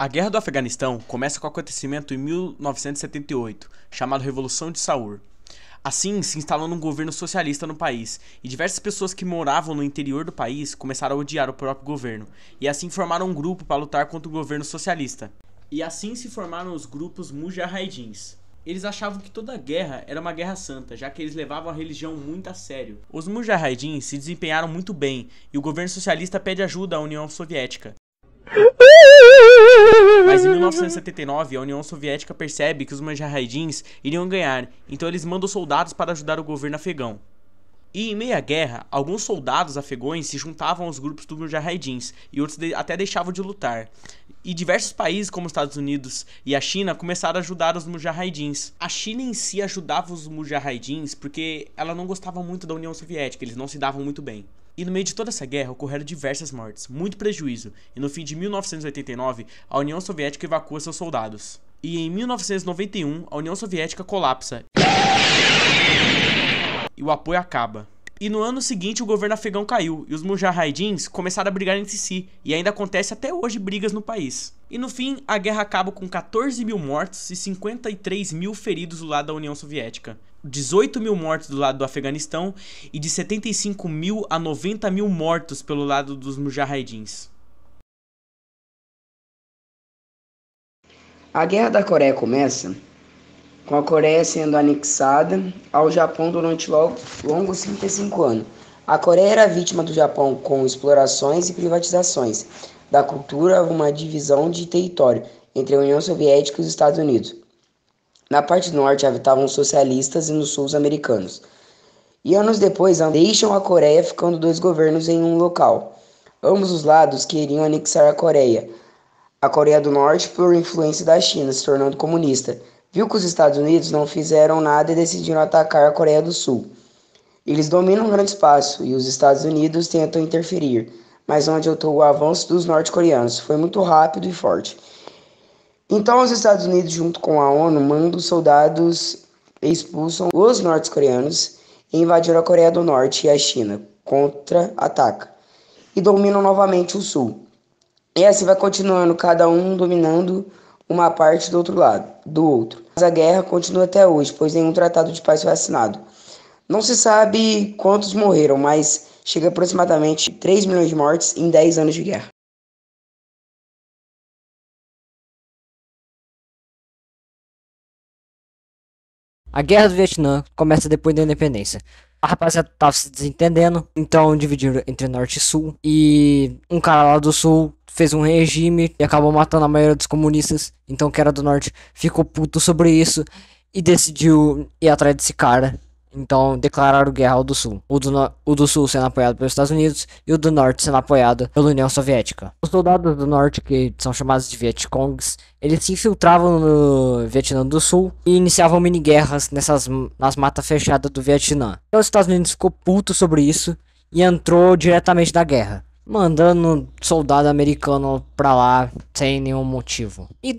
A Guerra do Afeganistão começa com o acontecimento em 1978, chamado Revolução de Saur. Assim, se instalando um governo socialista no país, e diversas pessoas que moravam no interior do país começaram a odiar o próprio governo, e assim formaram um grupo para lutar contra o governo socialista. E assim se formaram os grupos Mujahidins. Eles achavam que toda guerra era uma guerra santa, já que eles levavam a religião muito a sério. Os Mujahidins se desempenharam muito bem, e o governo socialista pede ajuda à União Soviética. Mas em 1979, a União Soviética percebe que os Mujahidins iriam ganhar, então eles mandam soldados para ajudar o governo afegão. E em meio à guerra, alguns soldados afegões se juntavam aos grupos dos Mujahidins, e outros até deixavam de lutar. E diversos países, como os Estados Unidos e a China, começaram a ajudar os Mujahidins. A China em si ajudava os Mujahidins porque ela não gostava muito da União Soviética, eles não se davam muito bem. E no meio de toda essa guerra ocorreram diversas mortes, muito prejuízo, e no fim de 1989, a União Soviética evacua seus soldados. E em 1991, a União Soviética colapsa e o apoio acaba. E no ano seguinte o governo afegão caiu, e os Mujahidins começaram a brigar entre si, e ainda acontece até hoje brigas no país. E no fim, a guerra acaba com 14 mil mortos e 53 mil feridos do lado da União Soviética, 18 mil mortos do lado do Afeganistão, e de 75 mil a 90 mil mortos pelo lado dos Mujahidins. A Guerra da Coreia começa com a Coreia sendo anexada ao Japão durante longos 35 anos. A Coreia era vítima do Japão com explorações e privatizações da cultura, uma divisão de território entre a União Soviética e os Estados Unidos. Na parte norte habitavam os socialistas e no sul os americanos. E anos depois deixam a Coreia, ficando dois governos em um local. Ambos os lados queriam anexar a Coreia do Norte por influência da China, se tornando comunista. Viu que os Estados Unidos não fizeram nada e decidiram atacar a Coreia do Sul. Eles dominam um grande espaço e os Estados Unidos tentam interferir, mas onde adiantou o avanço dos norte-coreanos. Foi muito rápido e forte. Então os Estados Unidos, junto com a ONU, mandam soldados e expulsam os norte-coreanos e invadiram a Coreia do Norte e a China, contra-ataca, e dominam novamente o Sul. E assim vai continuando, cada um dominando uma parte do outro. Mas a guerra continua até hoje, pois nenhum tratado de paz foi assinado. Não se sabe quantos morreram, mas chega aproximadamente 3 milhões de mortes em 10 anos de guerra. A Guerra do Vietnã começa depois da independência. A rapaziada tava se desentendendo, então dividiram entre Norte e Sul. E um cara lá do Sul fez um regime e acabou matando a maioria dos comunistas. Então, que era do Norte ficou puto sobre isso e decidiu ir atrás desse cara. Então, declararam guerra ao do Sul. O do Sul sendo apoiado pelos Estados Unidos e o do Norte sendo apoiado pela União Soviética. Os soldados do Norte, que são chamados de Vietcongs, eles se infiltravam no Vietnã do Sul e iniciavam mini-guerras nas matas fechadas do Vietnã. Então, os Estados Unidos ficou puto sobre isso e entrou diretamente na guerra, mandando soldado americano pra lá sem nenhum motivo. E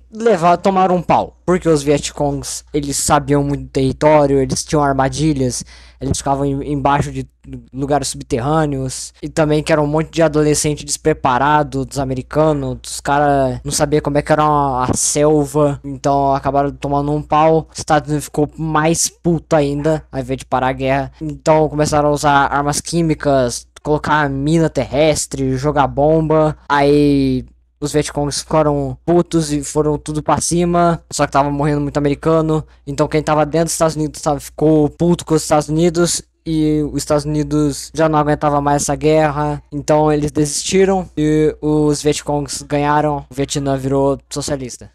tomaram um pau. Porque os Vietcongs, eles sabiam muito do território, eles tinham armadilhas, eles ficavam embaixo de lugares subterrâneos. E também que era um monte de adolescente despreparado dos americanos. Os caras não sabiam como é que era a selva. Então acabaram tomando um pau. Os Estados Unidos ficou mais puto ainda, ao invés de parar a guerra. Então começaram a usar armas químicas, colocar mina terrestre, jogar bomba. Aí os Vietcongs ficaram putos e foram tudo pra cima. Só que tava morrendo muito americano. Então quem tava dentro dos Estados Unidos ficou puto com os Estados Unidos. E os Estados Unidos já não aguentava mais essa guerra. Então eles desistiram. E os Vietcongs ganharam. O Vietnã virou socialista.